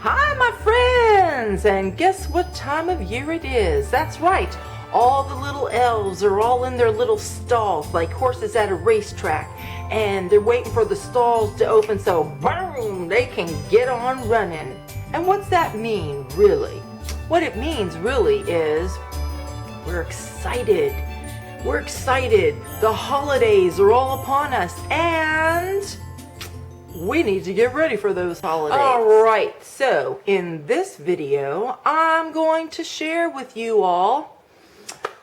Hi my friends, and guess what time of year it is? That's right, all the little elves are all in their little stalls like horses at a racetrack, and they're waiting for the stalls to open so boom, they can get on running. And what's that mean really? What it means really is we're excited. We're excited. The holidays are all upon us, and we need to get ready for those holidays. Alright, so in this video, I'm going to share with you all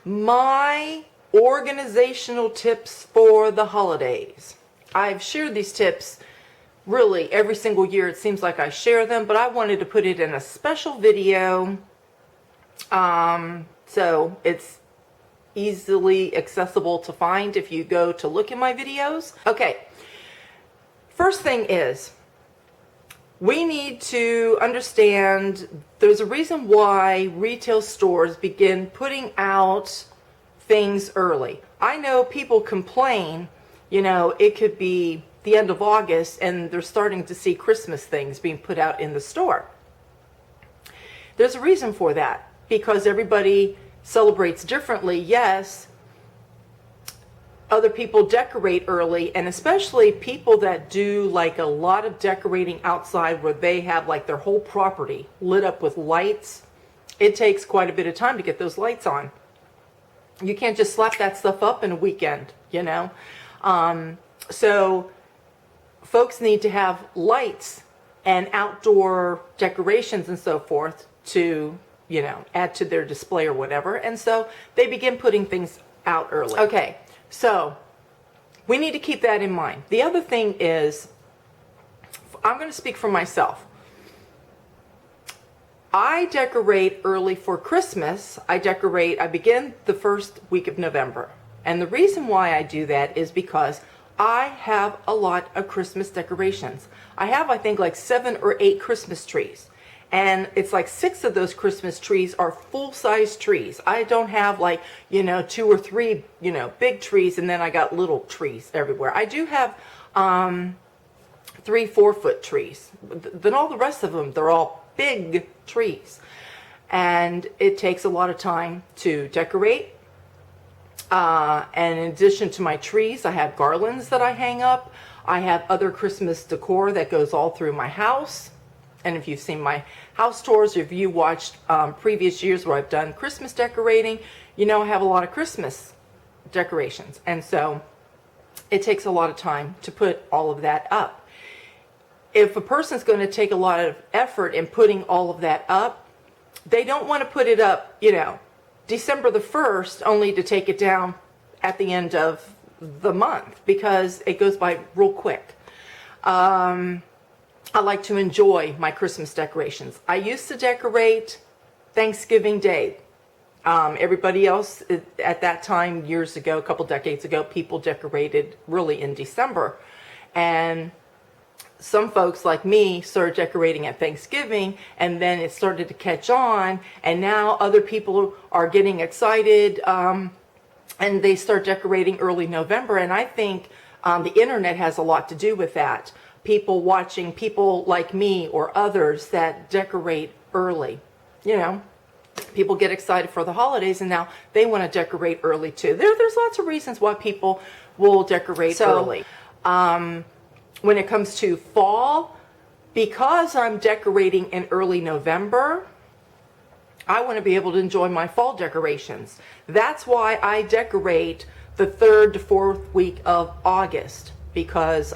my organizational tips for the holidays. I've shared these tips really every single year. It seems like I share them, but I wanted to put it in a special video so it's easily accessible to find if you go to look at my videos. Okay. First thing is, we need to understand there's a reason why retail stores begin putting out things early. I know people complain, you know, it could be the end of August and they're starting to see Christmas things being put out in the store. There's a reason for that, because everybody celebrates differently. Yes, other people decorate early, and especially people that do like a lot of decorating outside where they have like their whole property lit up with lights. It takes quite a bit of time to get those lights on. You can't just slap that stuff up in a weekend, you know. So folks need to have lights and outdoor decorations and so forth to, you know, add to their display or whatever. And so they begin putting things out early. Okay. So we need to keep that in mind. The other thing is, I'm going to speak for myself. I decorate early for Christmas. I begin the first week of November. And the reason why I do that is because I have a lot of Christmas decorations. I have, I think, like 7 or 8 Christmas trees. And it's like 6 of those Christmas trees are full-size trees. I don't have like, you know, 2 or 3, you know, big trees, and then I got little trees everywhere. I do have 3 4-foot trees. Then all the rest of them, they're all big trees. And it takes a lot of time to decorate. And in addition to my trees, I have garlands that I hang up. I have other Christmas decor that goes all through my house. And if you've seen my house tours, or if you watched previous years where I've done Christmas decorating, you know I have a lot of Christmas decorations. And so it takes a lot of time to put all of that up. If a person's going to take a lot of effort in putting all of that up, they don't want to put it up, you know, December the 1st, only to take it down at the end of the month, because it goes by real quick. I like to enjoy my Christmas decorations. I used to decorate Thanksgiving Day. Everybody else at that time, years ago, a couple decades ago, people decorated really in December. And some folks like me started decorating at Thanksgiving, and then it started to catch on, and now other people are getting excited, and they start decorating early November. And I think the internet has a lot to do with that. People watching people like me or others that decorate early. You know, people get excited for the holidays, and now they want to decorate early too. There's lots of reasons why people will decorate early. When it comes to fall, because I'm decorating in early November, I want to be able to enjoy my fall decorations. That's why I decorate the 3rd to 4th week of August, because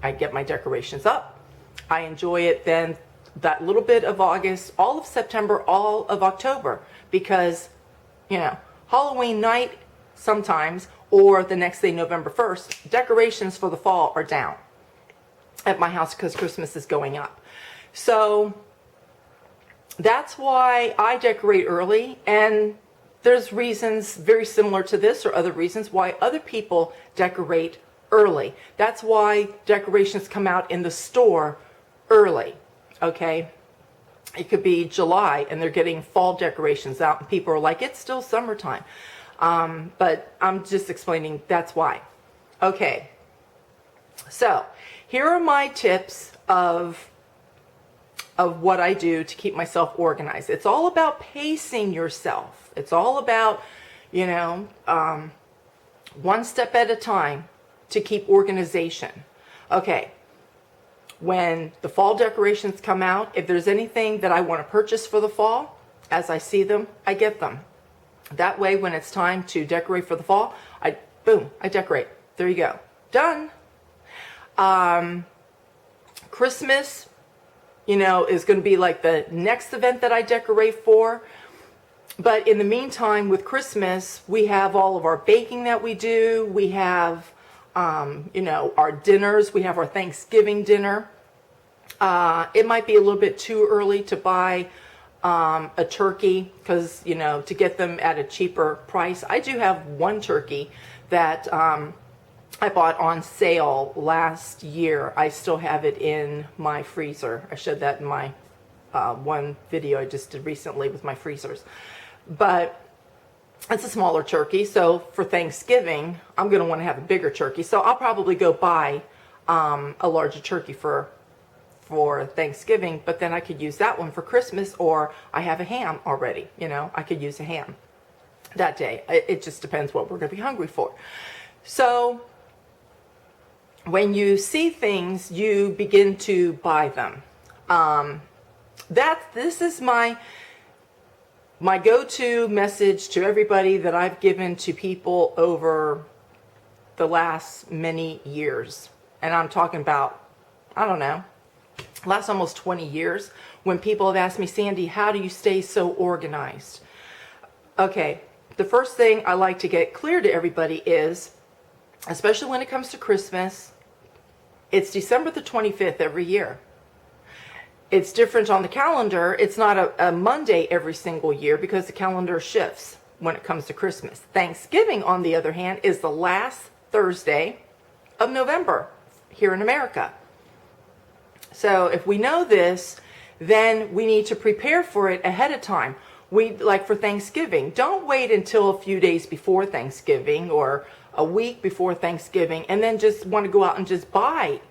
I get my decorations up. I enjoy it then that little bit of August, all of September, all of October, because, you know, Halloween night sometimes, or the next day, November 1st, decorations for the fall are down at my house because Christmas is going up. So that's why I decorate early, and there's reasons very similar to this, or other reasons why other people decorate early. That's why decorations come out in the store early. Okay, it could be July and they're getting fall decorations out, and people are like, it's still summertime. But I'm just explaining that's why. Okay, so here are my tips of of what I do to keep myself organized. It's all about pacing yourself. It's all about, one step at a time to keep organization. Okay, when the fall decorations come out, if there's anything that I want to purchase for the fall, as I see them, I get them. That way, when it's time to decorate for the fall, I decorate. There you go. Done. Christmas, is going to be like the next event that I decorate for. But in the meantime, with Christmas, we have all of our baking that we do. We have, our dinners. We have our Thanksgiving dinner. It might be a little bit too early to buy a turkey because, to get them at a cheaper price. I do have one turkey that I bought on sale last year. I still have it in my freezer. I showed that in my one video I just did recently with my freezers. But it's a smaller turkey, so for Thanksgiving, I'm going to want to have a bigger turkey. So I'll probably go buy a larger turkey for Thanksgiving, but then I could use that one for Christmas, or I have a ham already. I could use a ham that day. It just depends what we're going to be hungry for. So when you see things, you begin to buy them. This is my go-to message to everybody that I've given to people over the last many years. And I'm talking about, last almost 20 years, when people have asked me, Sandy, how do you stay so organized? Okay, the first thing I like to get clear to everybody is, especially when it comes to Christmas, it's December the 25th every year. It's different on the calendar. It's not a Monday every single year because the calendar shifts when it comes to Christmas. Thanksgiving, on the other hand, is the last Thursday of November here in America. So if we know this, then we need to prepare for it ahead of time. Like for Thanksgiving, don't wait until a few days before Thanksgiving or a week before Thanksgiving and then just want to go out and just buy,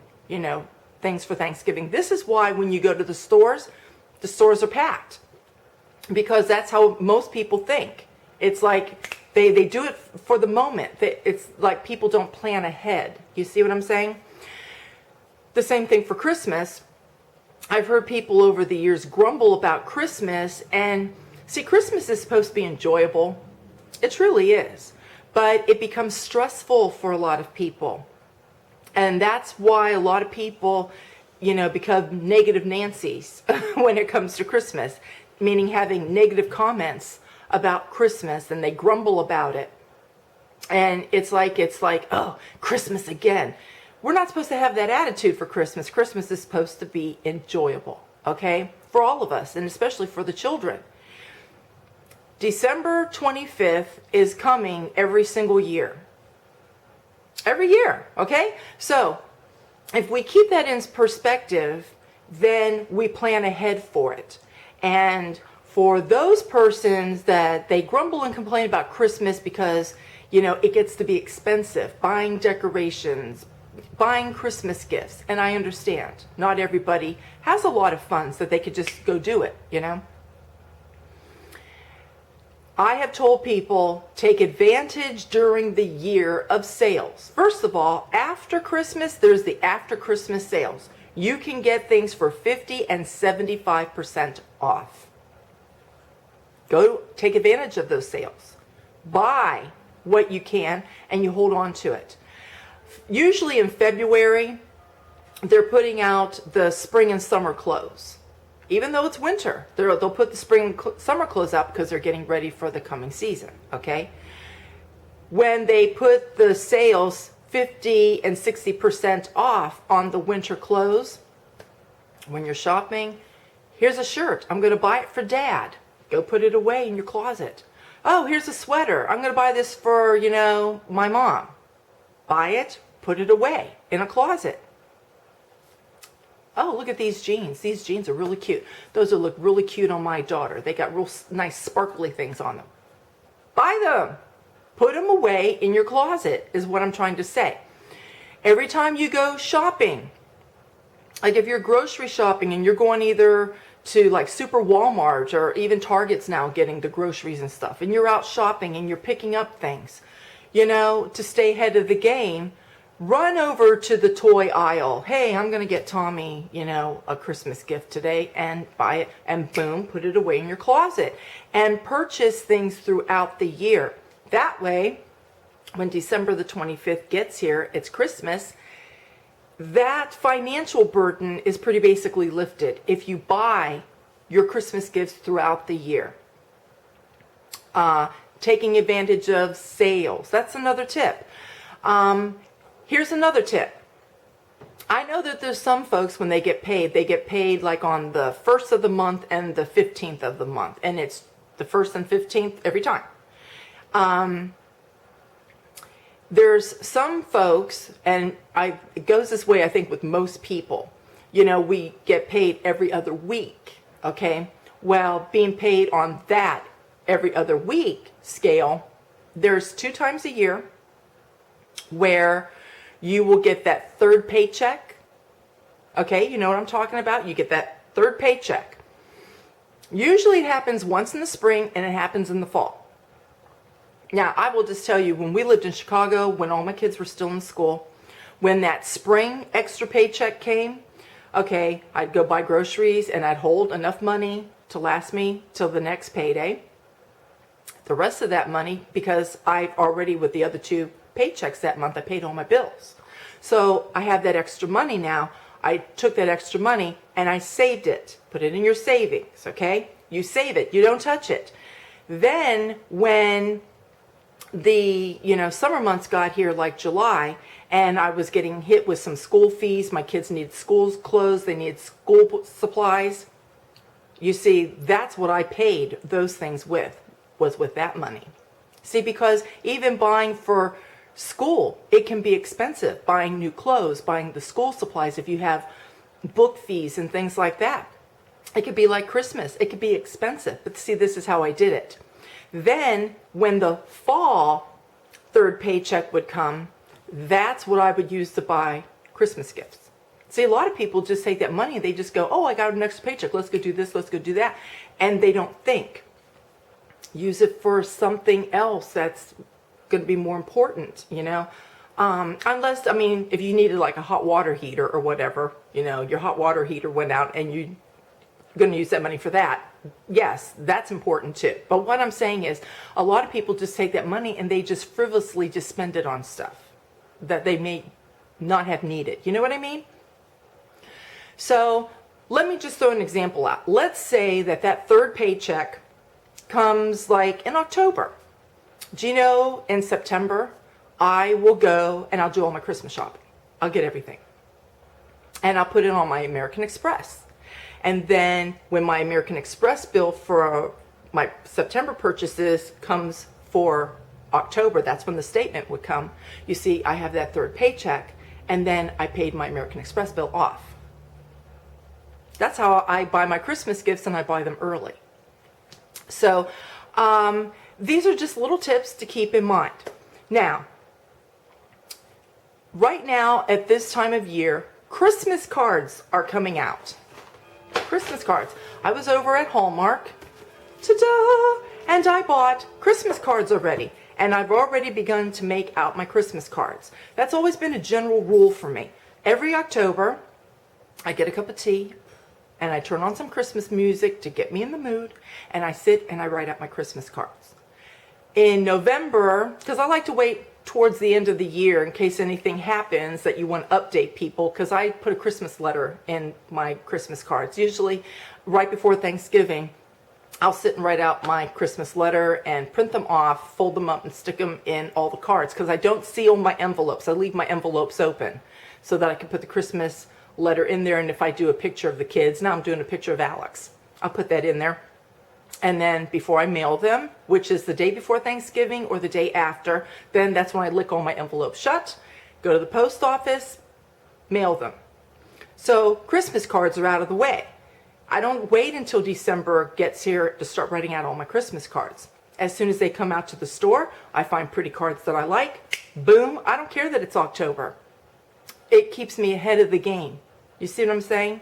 things for Thanksgiving. This is why when you go to the stores are packed, because that's how most people think. It's like they do it for the moment. It's like people don't plan ahead. You see what I'm saying? The same thing for Christmas. I've heard people over the years grumble about Christmas, and see, Christmas is supposed to be enjoyable. It truly is. But it becomes stressful for a lot of people. And that's why a lot of people, become negative Nancys when it comes to Christmas, meaning having negative comments about Christmas, and they grumble about it. And it's like, oh, Christmas again. We're not supposed to have that attitude for Christmas. Christmas is supposed to be enjoyable, okay? For all of us, and especially for the children. December 25th is coming every single year. Every year, okay? So if we keep that in perspective, then we plan ahead for it. And for those persons that they grumble and complain about Christmas because, it gets to be expensive, buying decorations, buying Christmas gifts, and I understand not everybody has a lot of funds that they could just go do it, I have told people, take advantage during the year of sales. First of all, after Christmas, there's the after Christmas sales. You can get things for 50 and 75% off. Go take advantage of those sales. Buy what you can and you hold on to it. Usually in February, they're putting out the spring and summer clothes. Even though it's winter, they'll put the spring and summer clothes out because they're getting ready for the coming season, okay? When they put the sales 50 and 60% off on the winter clothes, when you're shopping, here's a shirt. I'm going to buy it for Dad. Go put it away in your closet. Oh, here's a sweater. I'm going to buy this for, my mom. Buy it, put it away in a closet. Oh, look at these jeans. These jeans are really cute. Those will look really cute on my daughter. They got real nice sparkly things on them. Buy them. Put them away in your closet is what I'm trying to say. Every time you go shopping, Like if you're grocery shopping and you're going either to like Super Walmart or even Target's now getting the groceries and stuff, and you're out shopping and you're picking up things, you know, to stay ahead of the game, run over to the toy aisle. Hey, I'm going to get Tommy, you know, a Christmas gift today, and buy it, and boom, put it away in your closet, and purchase things throughout the year. That way, when December the 25th gets here, it's Christmas, that financial burden is pretty basically lifted if you buy your Christmas gifts throughout the year. Taking advantage of sales. That's another tip. Here's another tip. I know that there's some folks when they get paid like on the 1st of the month and the 15th of the month. And it's the 1st and 15th every time. There's some folks, and it goes this way, I think, with most people. You know, we get paid every other week, okay? Well, being paid on that every other week scale, there's 2 times a year where you will get that third paycheck, okay? You know what I'm talking about? You get that third paycheck. Usually it happens once in the spring and it happens in the fall. Now, I will just tell you, when we lived in Chicago, when all my kids were still in school, when that spring extra paycheck came, okay, I'd go buy groceries and I'd hold enough money to last me till the next payday. The rest of that money, because I've already, with the other 2 paychecks that month, I paid all my bills. So I have that extra money now. I took that extra money and I saved it. Put it in your savings, okay? You save it. You don't touch it. Then when the summer months got here, like July, and I was getting hit with some school fees. My kids needed school clothes, they needed school supplies. You see, that's what I paid those things with, was with that money. See, because even buying for school, it can be expensive. Buying new clothes, buying the school supplies, if you have book fees and things like that, it could be like Christmas. It could be expensive. But see, this is how I did it. Then when the fall third paycheck would come, that's what I would use to buy Christmas gifts. See, a lot of people just take that money and they just go, oh, I got an extra paycheck. Let's go do this. Let's go do that. And they don't think. Use it for something else that's going to be more important, you know. Unless, I mean, if you needed like a hot water heater or whatever, you know, your hot water heater went out and you're going to use that money for that. Yes, that's important too. But what I'm saying is, a lot of people just take that money and they just frivolously just spend it on stuff that they may not have needed. You know what I mean? So let me just throw an example out. Let's say that third paycheck comes like in October. Do you know, in September, I will go and I'll do all my Christmas shopping. I'll get everything. And I'll put it on my American Express. And then when my American Express bill for my September purchases comes for October, that's when the statement would come. You see, I have that third paycheck, and then I paid my American Express bill off. That's how I buy my Christmas gifts, and I buy them early. So these are just little tips to keep in mind. Now, right now at this time of year, Christmas cards are coming out. Christmas cards. I was over at Hallmark, ta-da, and I bought Christmas cards already. And I've already begun to make out my Christmas cards. That's always been a general rule for me. Every October, I get a cup of tea, and I turn on some Christmas music to get me in the mood, and I sit and I write out my Christmas cards. In November, because I like to wait towards the end of the year in case anything happens that you want to update people, because I put a Christmas letter in my Christmas cards. Usually right before Thanksgiving, I'll sit and write out my Christmas letter and print them off, fold them up and stick them in all the cards, because I don't seal my envelopes. I leave my envelopes open so that I can put the Christmas letter in there. And if I do a picture of the kids, now I'm doing a picture of Alex, I'll put that in there. And then before I mail them, which is the day before Thanksgiving or the day after, then that's when I lick all my envelopes shut, go to the post office, mail them. So Christmas cards are out of the way. I don't wait until December gets here to start writing out all my Christmas cards. As soon as they come out to the store, I find pretty cards that I like. Boom, I don't care that it's October. It keeps me ahead of the game. You see what I'm saying?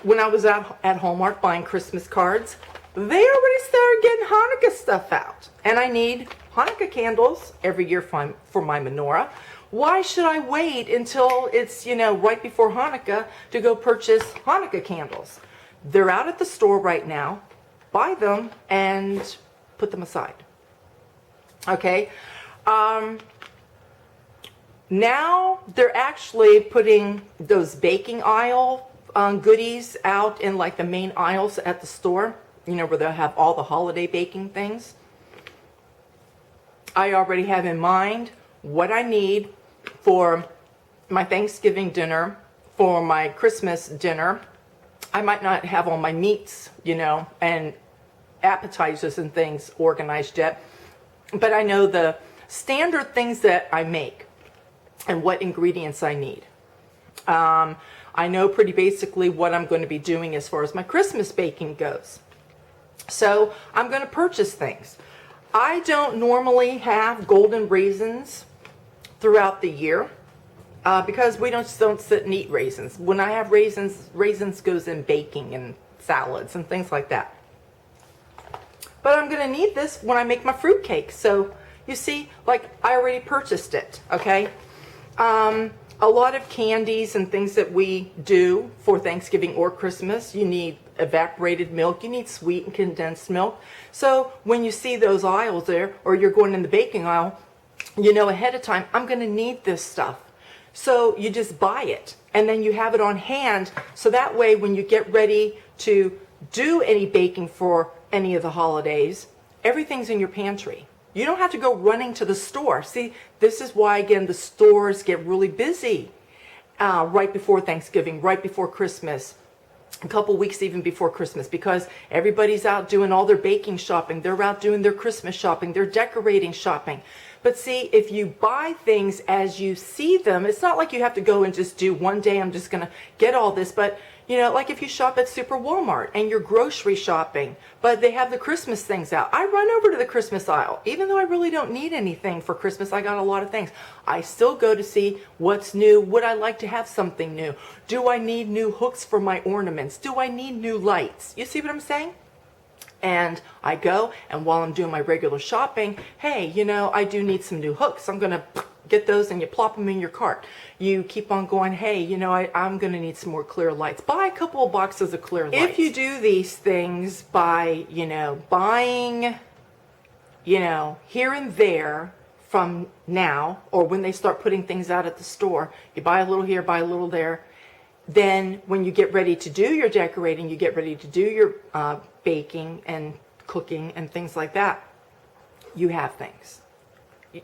When I was at Hallmark buying Christmas cards, they already started getting Hanukkah stuff out. And I need Hanukkah candles every year for my menorah. Why should I wait until it's, right before Hanukkah to go purchase Hanukkah candles? They're out at the store right now. Buy them and put them aside. Okay? Now they're actually putting those baking aisle goodies out in like the main aisles at the store, where they'll have all the holiday baking things. I already have in mind what I need for my Thanksgiving dinner, for my Christmas dinner. I might not have all my meats, and appetizers and things organized yet, but I know the standard things that I make and what ingredients I need. I know pretty basically what I'm going to be doing as far as my Christmas baking goes. So I'm going to purchase things. I don't normally have golden raisins throughout the year because we don't sit and eat raisins. When I have raisins goes in baking and salads and things like that. But I'm going to need this when I make my fruit cake. So you see, like I already purchased it, okay? A lot of candies and things that we do for Thanksgiving or Christmas, you need evaporated milk, you need sweet and condensed milk. So when you see those aisles there, or you're going in the baking aisle, ahead of time, I'm going to need this stuff. So you just buy it, and then you have it on hand, so that way when you get ready to do any baking for any of the holidays, everything's in your pantry. You don't have to go running to the store. See, this is why, again, the stores get really busy right before Thanksgiving, right before Christmas, a couple weeks even before Christmas, because everybody's out doing all their baking shopping. They're out doing their Christmas shopping. They're decorating shopping. But see, if you buy things as you see them, it's not like you have to go and just do one day, I'm just going to get all this. But, like if you shop at Super Walmart and you're grocery shopping, but they have the Christmas things out. I run over to the Christmas aisle. Even though I really don't need anything for Christmas, I got a lot of things. I still go to see what's new. Would I like to have something new? Do I need new hooks for my ornaments? Do I need new lights? You see what I'm saying? And I go, and while I'm doing my regular shopping, hey, I do need some new hooks. I'm going to get those, and you plop them in your cart. You keep on going, hey, I'm going to need some more clear lights. Buy a couple of boxes of clear lights. If you do these things by, buying, here and there from now, or when they start putting things out at the store, you buy a little here, buy a little there. Then when you get ready to do your decorating, you get ready to do your baking and cooking and things like that, you have things.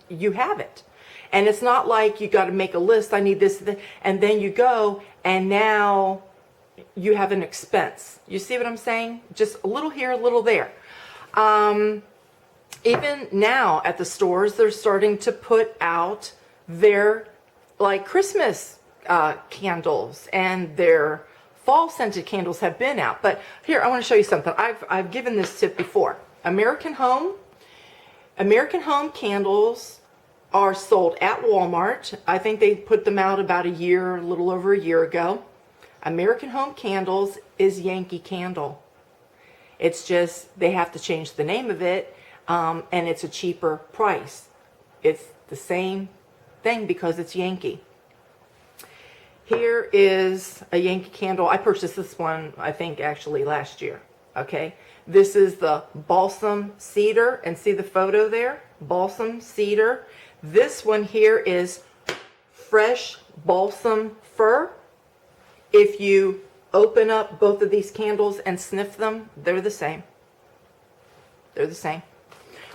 You have it. And it's not like you got to make a list, I need this, and then you go, and now you have an expense. You see what I'm saying? Just a little here, a little there. Even now at the stores, they're starting to put out their Christmas candles, and their fall scented candles have been out. But here, I want to show you something. I've given this tip before. American Home candles are sold at Walmart. I think they put them out about a little over a year ago. American Home Candles is Yankee Candle. It's just they have to change the name of it, and it's a cheaper price. It's the same thing because it's Yankee. Here is a Yankee candle. I purchased this one, I think, actually last year. Okay, this is the balsam cedar, and see the photo there? Balsam cedar. This one here is fresh balsam fir. If you open up both of these candles and sniff them, they're the same. They're the same.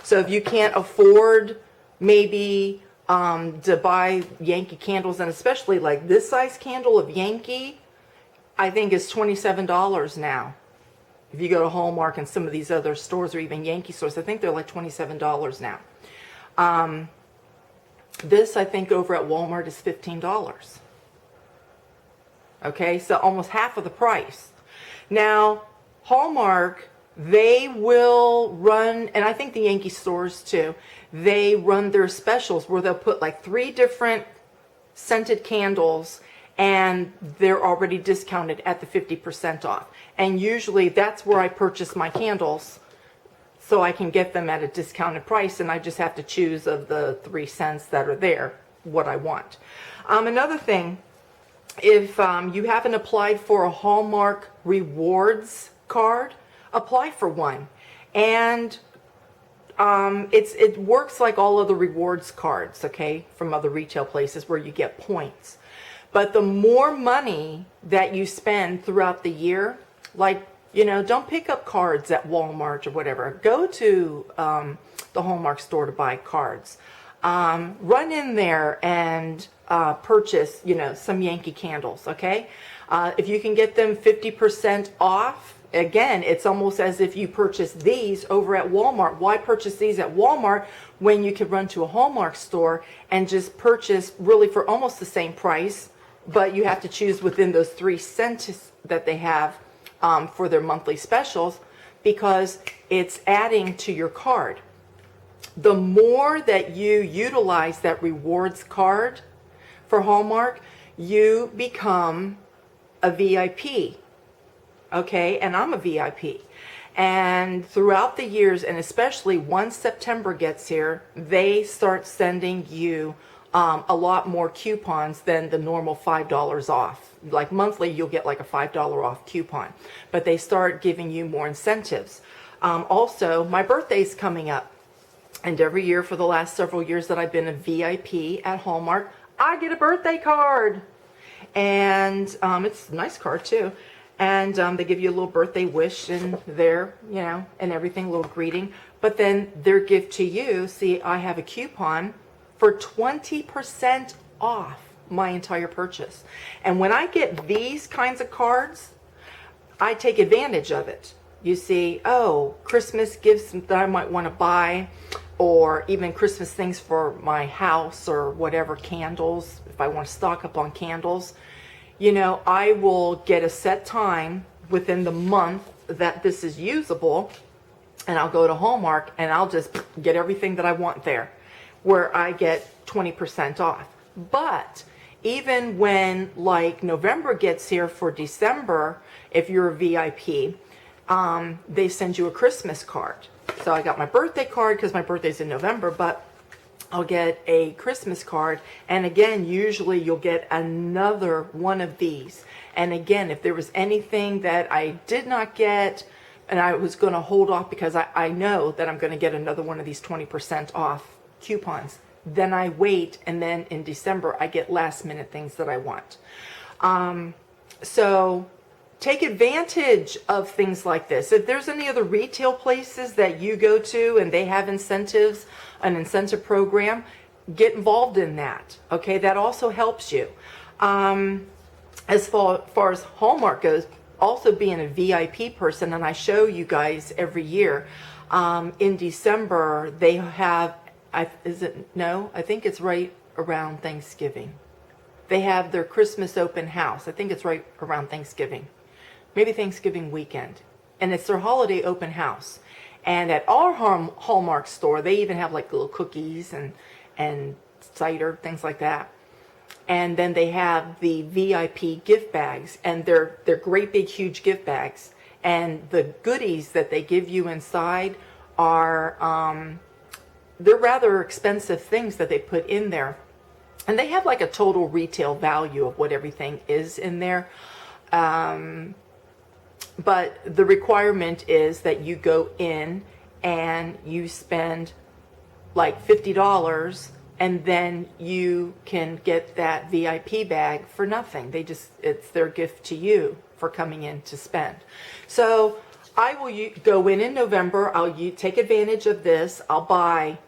So if you can't afford maybe to buy Yankee candles, and especially like this size candle of Yankee, I think is $27 now. If you go to Hallmark and some of these other stores, or even Yankee stores, I think they're like $27 now. This, I think, over at Walmart is $15. Okay, so almost half of the price. Now, Hallmark, they will run, and I think the Yankee stores too, they run their specials where they'll put like 3 different scented candles, and they're already discounted at the 50% off. And usually that's where I purchase my candles, so I can get them at a discounted price, and I just have to choose of the 3 cents that are there what I want. Another thing, if you haven't applied for a Hallmark rewards card, apply for one. And it works like all other rewards cards, okay, from other retail places where you get points. But the more money that you spend throughout the year, like, don't pick up cards at Walmart or whatever. Go to the Hallmark store to buy cards. Run in there and purchase, some Yankee candles, okay? If you can get them 50% off, again, it's almost as if you purchase these over at Walmart. Why purchase these at Walmart when you could run to a Hallmark store and just purchase really for almost the same price, but you have to choose within those 3 cents that they have for their monthly specials, because it's adding to your card. The more that you utilize that rewards card for Hallmark, you become a VIP. Okay, and I'm a VIP. And throughout the years, and especially once September gets here, they start sending you a lot more coupons than the normal $5 off. Like monthly, you'll get like a $5 off coupon, but they start giving you more incentives. Also, my birthday's coming up, and every year for the last several years that I've been a VIP at Hallmark, I get a birthday card. And it's a nice card too. And they give you a little birthday wish in there, and everything, a little greeting. But then their gift to you, see, I have a coupon for 20% off my entire purchase. And when I get these kinds of cards, I take advantage of it. You see, Christmas gifts that I might want to buy, or even Christmas things for my house or whatever, candles, if I want to stock up on candles. I will get a set time within the month that this is usable, and I'll go to Hallmark and I'll just get everything that I want there, where I get 20% off. But even when like November gets here for December, if you're a VIP, they send you a Christmas card. So I got my birthday card because my birthday's in November, but I'll get a Christmas card, and again, usually you'll get another one of these. And again, if there was anything that I did not get and I was going to hold off because I know that I'm going to get another one of these 20% off coupons, then I wait, and then in December I get last minute things that I want. So take advantage of things like this. If there's any other retail places that you go to and they have incentives, an incentive program, get involved in that. Okay, that also helps you. As far as Hallmark goes, also being a VIP person, and I show you guys every year, in December they have, I think it's right around Thanksgiving. They have their Christmas open house. I think it's right around Thanksgiving. Maybe Thanksgiving weekend. And it's their holiday open house. And at our Hallmark store, they even have like little cookies and cider, things like that. And then they have the VIP gift bags, and they're great big huge gift bags. And the goodies that they give you inside are, they're rather expensive things that they put in there. And they have like a total retail value of what everything is in there. But the requirement is that you go in and you spend like $50, and then you can get that VIP bag for nothing. It's their gift to you for coming in to spend. So I will go in November. I'll take advantage of this. I'll buy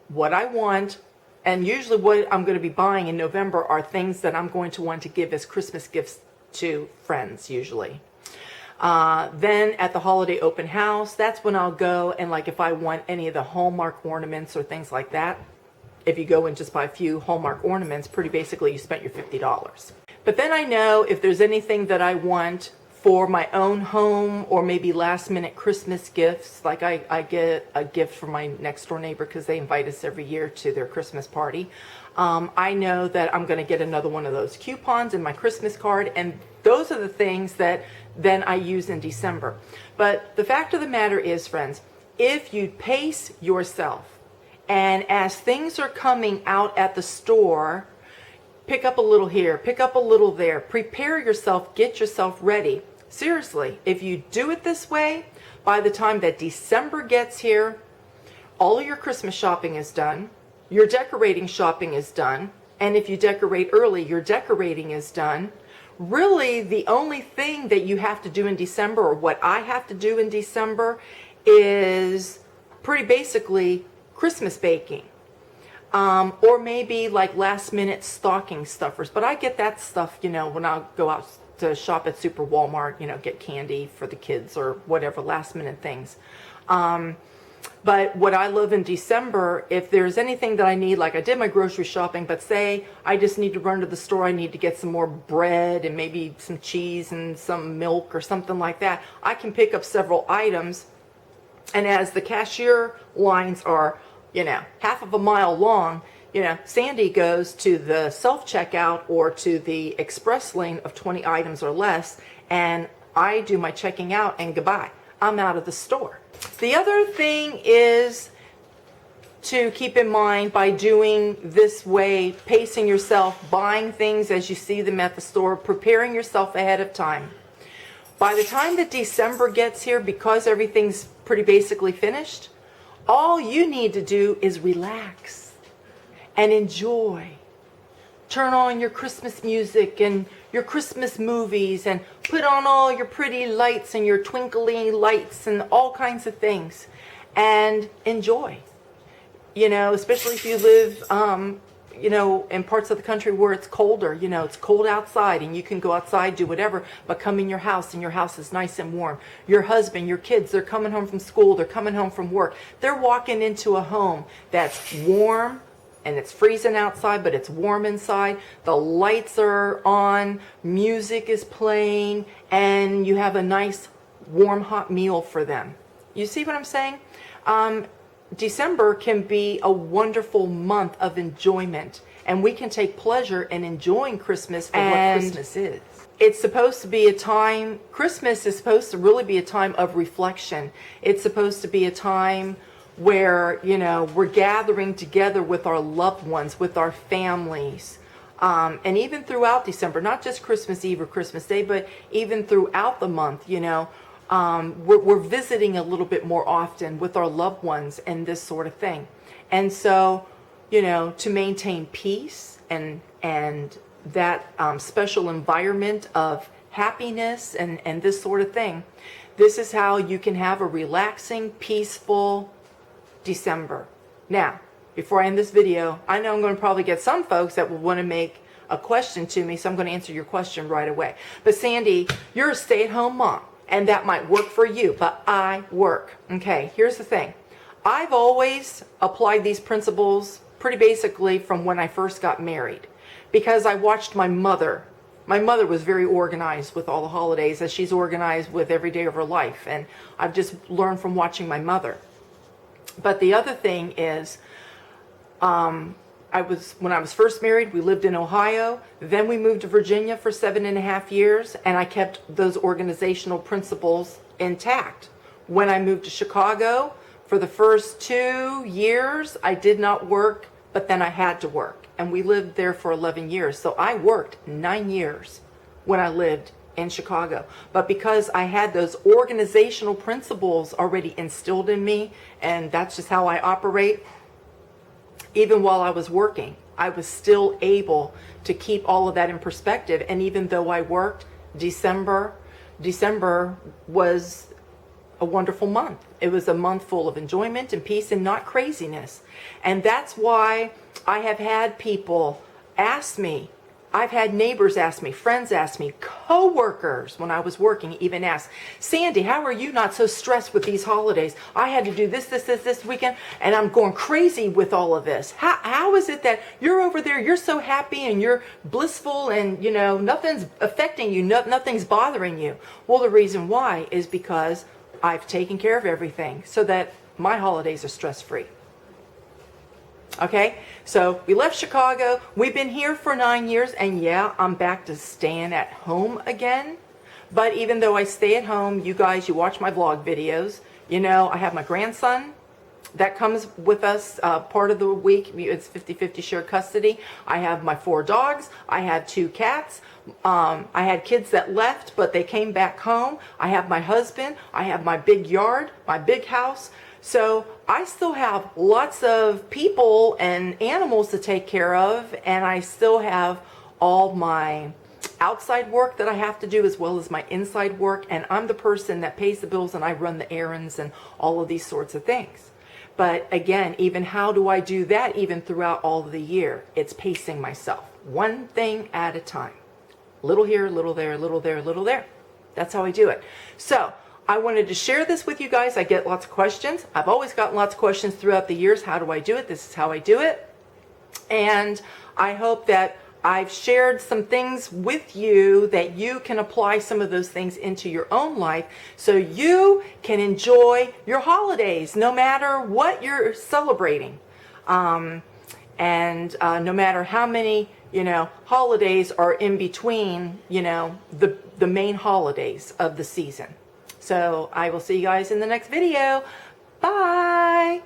what I want. And usually what I'm going to be buying in November are things that I'm going to want to give as Christmas gifts to friends usually. Then at the holiday open house, that's when I'll go, and like if I want any of the Hallmark ornaments or things like that, if you go and just buy a few Hallmark ornaments, pretty basically you spent your $50. But then I know if there's anything that I want for my own home, or maybe last minute Christmas gifts, like I get a gift from my next door neighbor because they invite us every year to their Christmas party. I know that I'm going to get another one of those coupons in my Christmas card, and those are the things that then I use in December. But the fact of the matter is, friends, if you pace yourself, and as things are coming out at the store, pick up a little here, pick up a little there, prepare yourself, get yourself ready. Seriously, if you do it this way, by the time that December gets here, all of your Christmas shopping is done, your decorating shopping is done, and if you decorate early, your decorating is done. Really, the only thing that you have to do in December, or what I have to do in December, is pretty basically Christmas baking. Or maybe like last minute stocking stuffers. But I get that stuff, when I go out to shop at Super Walmart, get candy for the kids or whatever, last minute things. But what I love in December, if there's anything that I need, like I did my grocery shopping, but say I just need to run to the store, I need to get some more bread and maybe some cheese and some milk or something like that, I can pick up several items. And as the cashier lines are, half of a mile long, Sandy goes to the self-checkout or to the express lane of 20 items or less, and I do my checking out and goodbye. I'm out of the store. The other thing is to keep in mind by doing this way, pacing yourself, buying things as you see them at the store, preparing yourself ahead of time. By the time that December gets here, because everything's pretty basically finished, all you need to do is relax and enjoy. Turn on your Christmas music and your Christmas movies and put on all your pretty lights and your twinkly lights and all kinds of things and enjoy. Especially if you live, in parts of the country where it's colder, it's cold outside and you can go outside, do whatever, but come in your house and your house is nice and warm. Your husband, your kids, they're coming home from school, they're coming home from work. They're walking into a home that's warm and it's freezing outside, but it's warm inside. The lights are on, music is playing, and you have a nice, warm, hot meal for them. You see what I'm saying? December can be a wonderful month of enjoyment, and we can take pleasure in enjoying Christmas for what Christmas is. It's supposed to be a time, Christmas is supposed to really be a time of reflection. It's supposed to be a time where, we're gathering together with our loved ones, with our families. And even throughout December, not just Christmas Eve or Christmas Day, but even throughout the month, we're visiting a little bit more often with our loved ones and this sort of thing. And so, to maintain peace and that special environment of happiness and this sort of thing, this is how you can have a relaxing, peaceful December. Now, before I end this video, I know I'm going to probably get some folks that will want to make a question to me, so I'm going to answer your question right away. But Sandy, you're a stay-at-home mom, and that might work for you, but I work. Okay, here's the thing. I've always applied these principles pretty basically from when I first got married, because I watched my mother. My mother was very organized with all the holidays, as she's organized with every day of her life, and I've just learned from watching my mother. But the other thing is, when I was first married, we lived in Ohio. Then we moved to Virginia for 7.5 years, and I kept those organizational principles intact. When I moved to Chicago, for the first 2 years, I did not work, but then I had to work. And we lived there for 11 years. So I worked 9 years when I lived in Chicago. But because I had those organizational principles already instilled in me, and that's just how I operate, even while I was working, I was still able to keep all of that in perspective. And even though I worked, December was a wonderful month. It was a month full of enjoyment and peace and not craziness. And that's why I have had people ask me, I've had neighbors ask me, friends ask me, co-workers when I was working even ask, Sandy, how are you not so stressed with these holidays? I had to do this weekend, and I'm going crazy with all of this. How is it that you're over there, you're so happy and you're blissful and, nothing's affecting you, nothing's bothering you? Well, the reason why is because I've taken care of everything so that my holidays are stress-free. Okay, so we left Chicago. We've been here for 9 years, and yeah, I'm back to staying at home again. But even though I stay at home, you guys, you watch my vlog videos, you know, I have my grandson that comes with us part of the week. It's 50-50 shared custody. I have my 4 dogs. I have 2 cats. I had kids that left, but they came back home. I have my husband. I have my big yard, my big house. So I still have lots of people and animals to take care of, and I still have all my outside work that I have to do as well as my inside work, and I'm the person that pays the bills and I run the errands and all of these sorts of things. But again, even how do I do that even throughout all of the year? It's pacing myself, one thing at a time. Little here, little there, little there, little there. That's how I do it. So I wanted to share this with you guys. I get lots of questions. I've always gotten lots of questions throughout the years. How do I do it? This is how I do it. And I hope that I've shared some things with you that you can apply some of those things into your own life so you can enjoy your holidays no matter what you're celebrating. No matter how many, holidays are in between, the main holidays of the season. So I will see you guys in the next video. Bye.